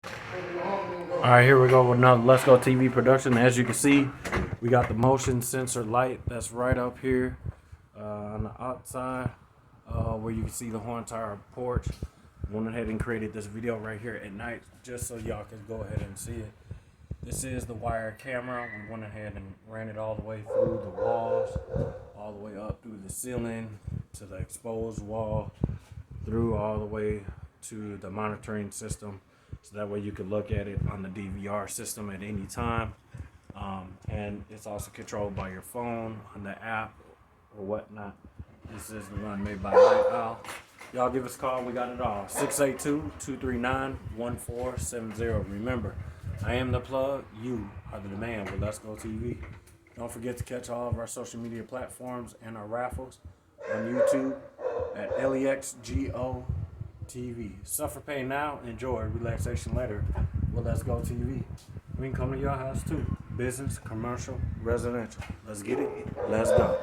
Alright, here we go with another Let's Go TV production. As you can see, we got the motion sensor light that's right up here on the outside where you can see the whole entire porch. Went ahead and created this video right here at night just so y'all can go ahead and see it. This is the wire camera. We went ahead and ran it all the way through the walls, all the way up through the ceiling to the exposed wall, through all the way to the monitoring system. So that way you can look at it on the DVR system at any time. And it's also controlled by your phone on the app or whatnot. This is the one made by Night Owl. Y'all give us a call. We got it all. 682-239-1470. Remember, I am the plug. You are the demand with Let's Go TV. Don't forget to catch all of our social media platforms and our raffles on YouTube at LEXGO TV. Suffer pain now, enjoy relaxation later. Well, Let's Go TV. We can come to your house too. Business, commercial, residential. Let's get it. Let's go.